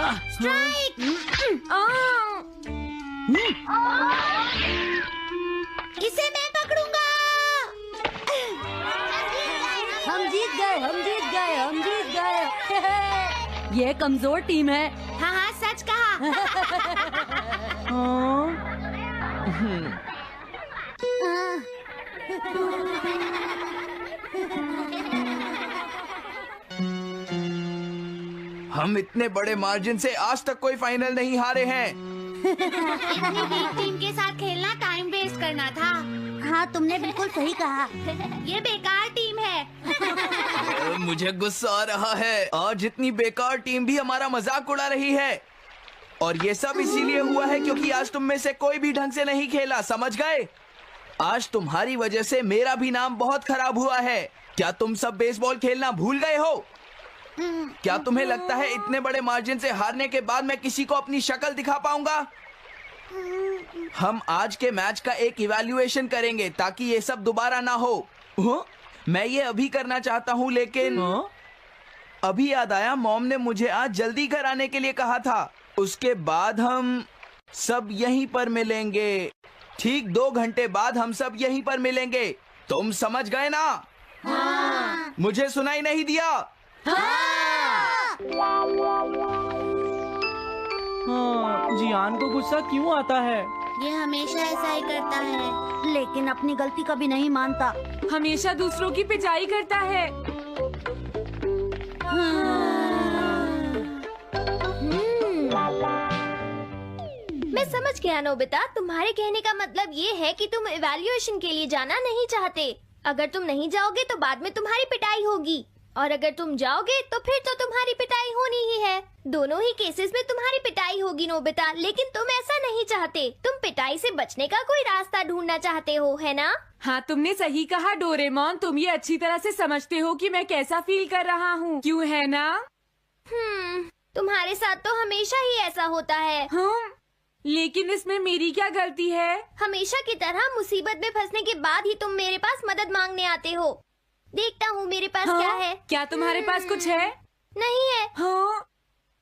Strike. इसे मैं पकड़ूंगा। हम जीत गए, हम जीत गए, हम जीत गए। ये कमजोर टीम है। हाँ हाँ, सच कहा। हम इतने बड़े मार्जिन से आज तक कोई फाइनल नहीं हारे हैं। इतनी वीक टीम के साथ खेलना टाइम वेस्ट करना था। हाँ, तुमने बिल्कुल सही कहा। ये बेकार टीम है। मुझे गुस्सा आ रहा है। आज इतनी बेकार टीम भी हमारा मजाक उड़ा रही है। और ये सब इसीलिए हुआ है क्योंकि आज तुम में से कोई भी ढंग से नहीं खेला, समझ गए? आज तुम्हारी वजह से मेरा भी नाम बहुत खराब हुआ है। क्या तुम सब बेसबॉल खेलना भूल गए हो? क्या तुम्हें लगता है इतने बड़े मार्जिन से हारने के बाद मैं किसी को अपनी शक्ल दिखा पाऊंगा? हम आज के मैच का एक इवैल्यूएशन करेंगे ताकि ये सब दोबारा ना हो। मैं ये अभी करना चाहता हूँ, लेकिन अभी याद आया मॉम ने मुझे आज जल्दी घर आने के लिए कहा था। उसके बाद हम सब यहीं पर मिलेंगे। ठीक 2 घंटे बाद हम सब यहीं पर मिलेंगे। तुम समझ गए ना? हाँ। मुझे सुनाई नहीं दिया? हाँ, जियान को गुस्सा क्यों आता है? ये हमेशा ऐसा ही करता है। लेकिन अपनी गलती कभी नहीं मानता। हमेशा दूसरों की पिटाई करता है। मैं समझ गया नोबिता, तुम्हारे कहने का मतलब ये है कि तुम इवैल्यूएशन के लिए जाना नहीं चाहते। अगर तुम नहीं जाओगे तो बाद में तुम्हारी पिटाई होगी, और अगर तुम जाओगे तो फिर तो तुम्हारी पिटाई होनी ही है। दोनों ही केसेस में तुम्हारी पिटाई होगी नोबिता, लेकिन तुम ऐसा नहीं चाहते। तुम पिटाई से बचने का कोई रास्ता ढूंढना चाहते हो, है ना? हाँ, तुमने सही कहा डोरेमोन। तुम ये अच्छी तरह से समझते हो कि मैं कैसा फील कर रहा हूँ, क्यों है ना? तुम्हारे साथ तो हमेशा ही ऐसा होता है। लेकिन इसमें मेरी क्या गलती है? हमेशा की तरह मुसीबत में फंसने के बाद ही तुम मेरे पास मदद मांगने आते हो। देखता हूँ मेरे पास क्या है। क्या तुम्हारे पास कुछ है? नहीं है। हाँ,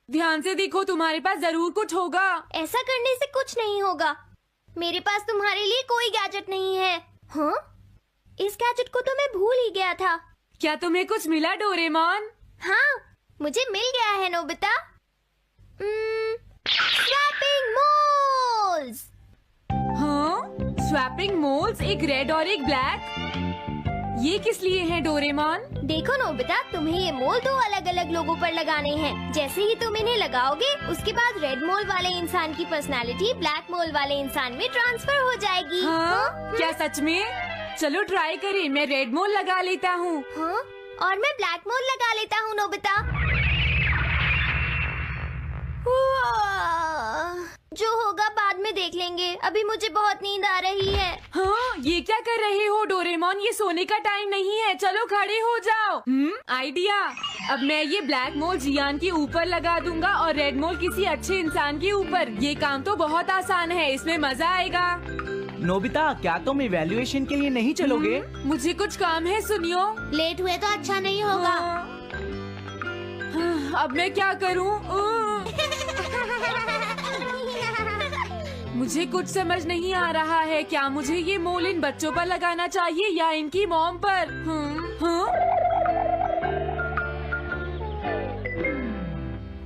ध्यान से देखो, तुम्हारे पास जरूर कुछ होगा। ऐसा करने से कुछ नहीं होगा। मेरे पास तुम्हारे लिए कोई गैजेट नहीं है। हाँ? इस गैजेट को तो मैं भूल ही गया था। क्या तुम्हें कुछ मिला डोरेमोन? हाँ, मुझे मिल गया है नोबिता। Swapping moles. हाँ, स्वैपिंग मोल्स, एक रेड और एक ब्लैक। ये किस लिए हैं डोरेमोन? देखो नोबिता, तुम्हें ये मोल 2 अलग अलग लोगों पर लगाने हैं। जैसे ही तुम इन्हें लगाओगे, उसके बाद रेड मोल वाले इंसान की पर्सनालिटी ब्लैक मोल वाले इंसान में ट्रांसफर हो जाएगी। हाँ? क्या सच में? चलो ट्राई करें। मैं रेड मोल लगा लेता हूँ। हाँ? और मैं ब्लैक मोल लगा लेता हूँ नोबिता। जो होगा बाद में देख लेंगे। अभी मुझे बहुत नींद आ रही है। हाँ, ये क्या कर रहे हो डोरेमोन? ये सोने का टाइम नहीं है। चलो खड़े हो जाओ। आइडिया। अब मैं ये ब्लैक मोल जियान के ऊपर लगा दूंगा और रेड मोल किसी अच्छे इंसान के ऊपर। ये काम तो बहुत आसान है, इसमें मजा आएगा। नोबिता, क्या तुम इवैल्यूएशन के लिए नहीं चलोगे? मुझे कुछ काम है, सुनियो। लेट हुए तो अच्छा नहीं होगा। अब मैं क्या करूँ? मुझे कुछ समझ नहीं आ रहा है। क्या मुझे ये मोल इन बच्चों पर लगाना चाहिए या इनकी मॉम पर?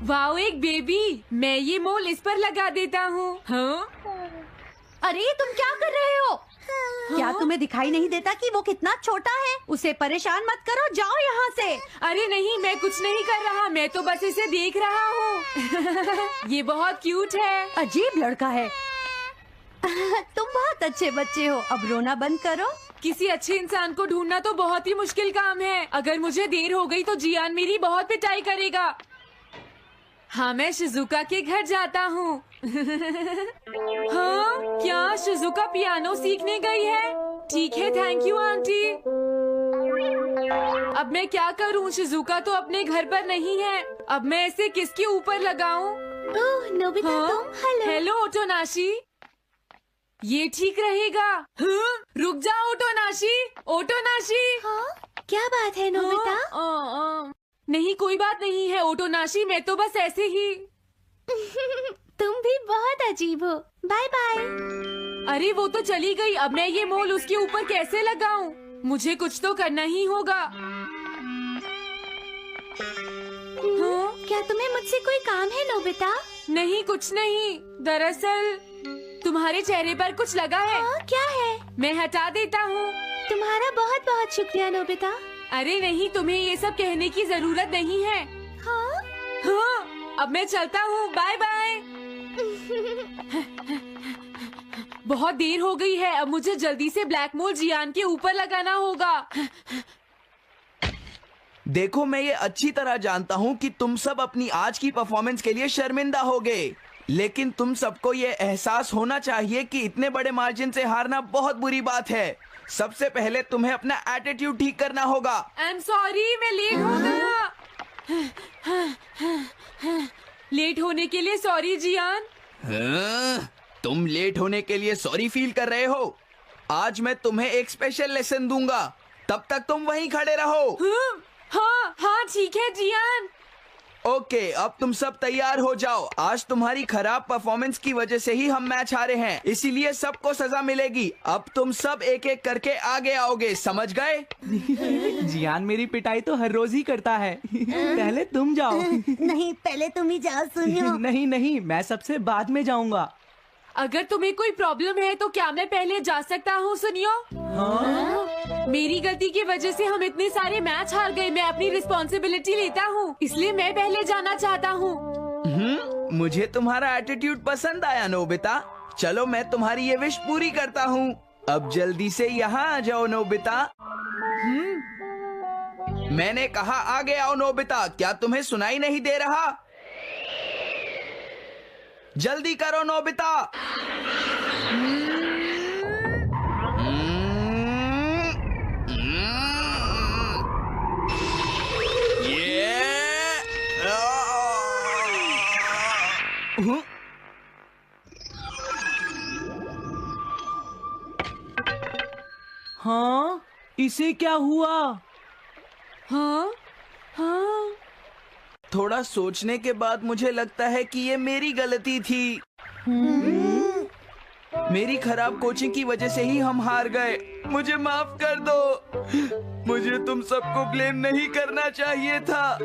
वाओ, एक बेबी। मैं ये मोल इस पर लगा देता हूँ। अरे तुम क्या कर रहे हो? क्या तुम्हें दिखाई नहीं देता कि वो कितना छोटा है? उसे परेशान मत करो, जाओ यहाँ से। अरे नहीं, मैं कुछ नहीं कर रहा। मैं तो बस इसे देख रहा हूँ। ये बहुत क्यूट है। अजीब लड़का है। तुम बहुत अच्छे बच्चे हो। अब रोना बंद करो। किसी अच्छे इंसान को ढूंढना तो बहुत ही मुश्किल काम है। अगर मुझे देर हो गई तो जियान मेरी बहुत पिटाई करेगा। हाँ, मैं शिजुका के घर जाता हूँ। हाँ, क्या शिजुका पियानो सीखने गई है? ठीक है, थैंक यू आंटी। अब मैं क्या करूँ? शिजुका तो अपने घर पर नहीं है। अब मैं इसे किसके ऊपर लगाऊं? ओह नोबिता, तुम। हेलो ओटोनाशी। ये ठीक रहेगा। रुक जाओ ओटोनाशी। ओटोनाशी। हाँ? क्या बात है नोबिता? नहीं, कोई बात नहीं है ओटोनाशी। मैं तो बस ऐसे ही। तुम भी बहुत अजीब हो। Bye bye. अरे वो तो चली गई, अब मैं ये मोल उसके ऊपर कैसे लगाऊं? मुझे कुछ तो करना ही होगा। हाँ? क्या तुम्हें मुझसे कोई काम है नोबिता? नहीं, कुछ नहीं। दरअसल तुम्हारे चेहरे पर कुछ लगा है। क्या है? मैं हटा देता हूँ। तुम्हारा बहुत बहुत शुक्रिया नोबिता। अरे नहीं, तुम्हें ये सब कहने की जरूरत नहीं है। हाँ? हाँ, अब मैं चलता हूँ। Bye bye. बहुत देर हो गई है, अब मुझे जल्दी से ब्लैक मोल जियान के ऊपर लगाना होगा। देखो, मैं ये अच्छी तरह जानता हूँ कि तुम सब अपनी आज की परफॉर्मेंस के लिए शर्मिंदा होगे, लेकिन तुम सबको ये एहसास होना चाहिए कि इतने बड़े मार्जिन से हारना बहुत बुरी बात है। सबसे पहले तुम्हें अपना एटीट्यूड ठीक करना होगा। आई एम सॉरी, मैं लेट हो गया। लेट होने के लिए सॉरी जियान। हाँ, तुम लेट होने के लिए सॉरी फील कर रहे हो? आज मैं तुम्हें एक स्पेशल लेसन दूंगा, तब तक तुम वहीं खड़े रहो। हाँ हाँ ठीक है जियान। ओके, अब तुम सब तैयार हो जाओ। आज तुम्हारी खराब परफॉर्मेंस की वजह से ही हम मैच हारे हैं, इसीलिए सबको सजा मिलेगी। अब तुम सब एक एक करके आगे आओगे, समझ गए? जियान मेरी पिटाई तो हर रोज ही करता है। पहले तुम जाओ। नहीं, पहले तुम ही जाओ सुनियो। नहीं नहीं, मैं सबसे बाद में जाऊंगा। अगर तुम्हें कोई प्रॉब्लम है तो क्या मैं पहले जा सकता हूँ? सुनियो, मेरी गलती की वजह से हम इतने सारे मैच हार गए। मैं अपनी रिस्पॉन्सिबिलिटी लेता हूँ, इसलिए मैं पहले जाना चाहता हूँ। मुझे तुम्हारा एटीट्यूड पसंद आया नोबिता। चलो, मैं तुम्हारी ये विश पूरी करता हूँ। अब जल्दी से यहाँ आ जाओ नोबिता। मैंने कहा आगे आओ नोबिता, क्या तुम्हें सुनाई नहीं दे रहा? जल्दी करो नोबिता। हाँ, इसे क्या हुआ? हाँ हाँ, थोड़ा सोचने के बाद मुझे लगता है कि ये मेरी गलती थी। मेरी खराब कोचिंग की वजह से ही हम हार गए। मुझे माफ कर दो। मुझे तुम सबको ब्लेम नहीं करना चाहिए था।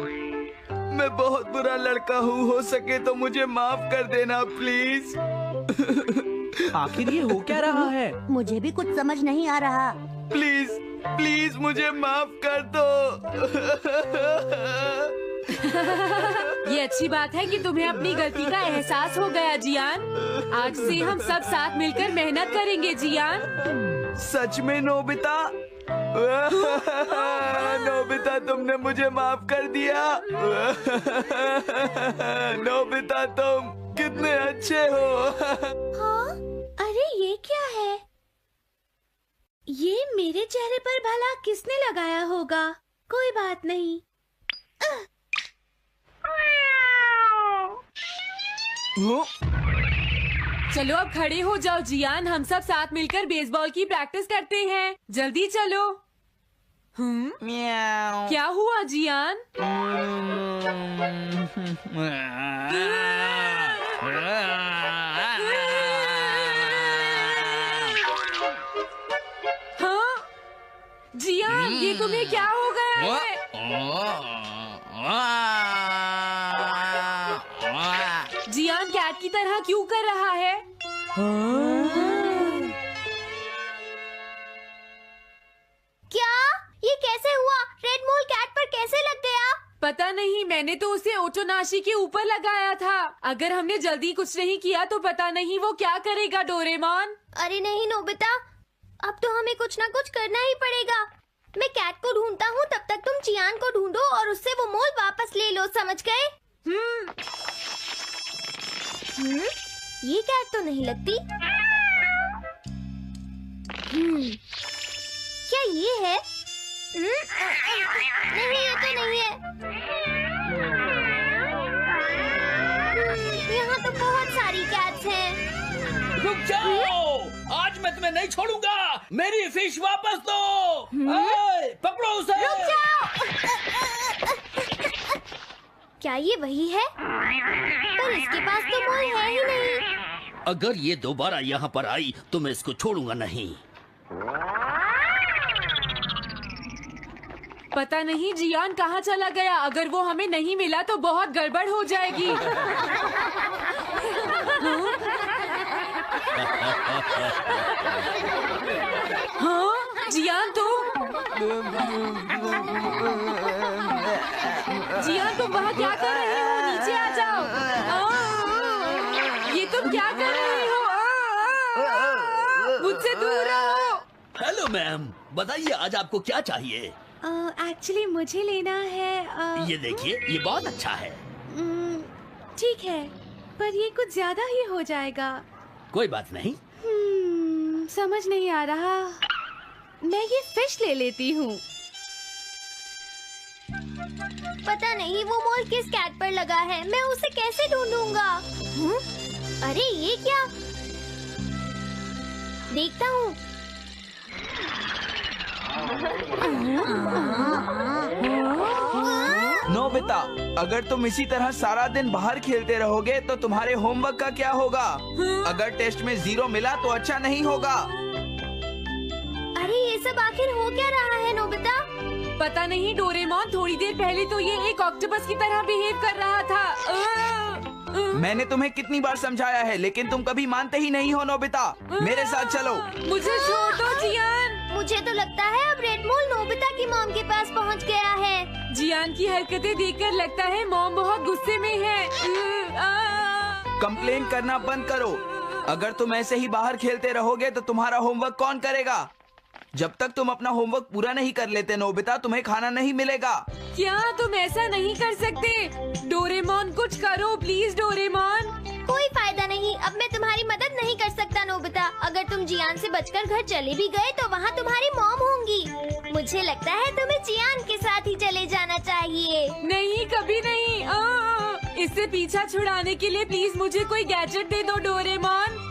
मैं बहुत बुरा लड़का हूँ, हो सके तो मुझे माफ कर देना प्लीज। आखिर ये हो क्या रहा है? मुझे भी कुछ समझ नहीं आ रहा। प्लीज प्लीज मुझे माफ कर दो। ये अच्छी बात है कि तुम्हें अपनी गलती का एहसास हो गया जियान। आज से हम सब साथ मिलकर मेहनत करेंगे जियान। सच में नोबिता? नोबिता, तुमने मुझे माफ कर दिया। नोबिता, तुम कितने अच्छे हो। हाँ? अरे ये क्या है? ये मेरे चेहरे पर भला किसने लगाया होगा? कोई बात नहीं। चलो अब खड़े हो जाओ जियान, हम सब साथ मिलकर बेसबॉल की प्रैक्टिस करते हैं। जल्दी चलो। म्याऊ। क्या हुआ जियान? हाँ जियान, ये तुम्हें क्या हो गया है? जियान कैट की तरह क्यों कर रहा है? क्या? ये कैसे हुआ? रेड मोल कैट पर कैसे लग गया? पता नहीं, मैंने तो उसे ओटोनाशी के ऊपर लगाया था। अगर हमने जल्दी कुछ नहीं किया तो पता नहीं वो क्या करेगा डोरेमोन। अरे नहीं नोबिता, अब तो हमें कुछ ना कुछ करना ही पड़ेगा। मैं कैट को ढूंढता हूँ, तब तक तुम जियान को ढूंढो और उससे वो मोल वापस ले लो, समझ गए? ये कैट तो नहीं लगती। क्या ये है? नहीं, ये तो नहीं है। यहाँ तो बहुत सारी कैट्स हैं। रुक जाओ, आज मैं तुम्हें नहीं छोड़ूंगा। मेरी फिश वापस दो। पकड़ो उसे। रुक जाओ। क्या ये वही है? पर इसके पास तो मोल है ही नहीं। अगर ये दोबारा यहाँ पर आई तो मैं इसको छोड़ूंगा नहीं। पता नहीं जियान कहाँ चला गया। अगर वो हमें नहीं मिला तो बहुत गड़बड़ हो जाएगी। हाँ जियान तुम वहाँ क्या कर रहे हो? नीचे आ जाओ। ये तुम क्या कर रहे हो? मुझसे दूर रहो। हेलो मैम, बताइए आज आपको क्या चाहिए? एक्चुअली मुझे लेना है ये देखिए, ये बहुत अच्छा है। ठीक है, पर ये कुछ ज्यादा ही हो जाएगा। कोई बात नहीं। समझ नहीं आ रहा। मैं ये फिश ले लेती हूँ। पता नहीं वो मोल किस कैट पर लगा है। मैं उसे कैसे ढूंढूंगा? अरे ये क्या? देखता हूँ। नोबिता, अगर तुम इसी तरह सारा दिन बाहर खेलते रहोगे तो तुम्हारे होमवर्क का क्या होगा? अगर टेस्ट में 0 मिला तो अच्छा नहीं होगा। अरे ये सब आखिर हो क्या रहा है नोबिता? पता नहीं डोरेमोन, थोड़ी देर पहले तो ये एक ऑक्टोपस की तरह बिहेव कर रहा था। मैंने तुम्हें कितनी बार समझाया है, लेकिन तुम कभी मानते ही नहीं हो। नोबिता, मेरे साथ चलो। मुझे छोड़ दो जियान। मुझे तो लगता है अब रेड मोल नोबिता की मॉम के पास पहुंच गया है। जियान की हरकतें देखकर लगता है मॉम बहुत गुस्से में है। कंप्लेन करना बंद करो। अगर तुम ऐसे ही बाहर खेलते रहोगे तो तुम्हारा होमवर्क कौन करेगा? जब तक तुम अपना होमवर्क पूरा नहीं कर लेते नोबिता, तुम्हें खाना नहीं मिलेगा। क्या तुम ऐसा नहीं कर सकते? डोरेमोन कुछ करो प्लीज डोरेमोन। कोई फायदा नहीं, अब मैं तुम्हारी मदद नहीं कर सकता नोबिता। अगर तुम जियान से बचकर घर चले भी गए तो वहाँ तुम्हारी मॉम होंगी। मुझे लगता है तुम्हें जियान के साथ ही चले जाना चाहिए। नहीं, कभी नहीं। इससे पीछा छुड़ाने के लिए प्लीज मुझे कोई गैजेट दे दो डोरेमोन।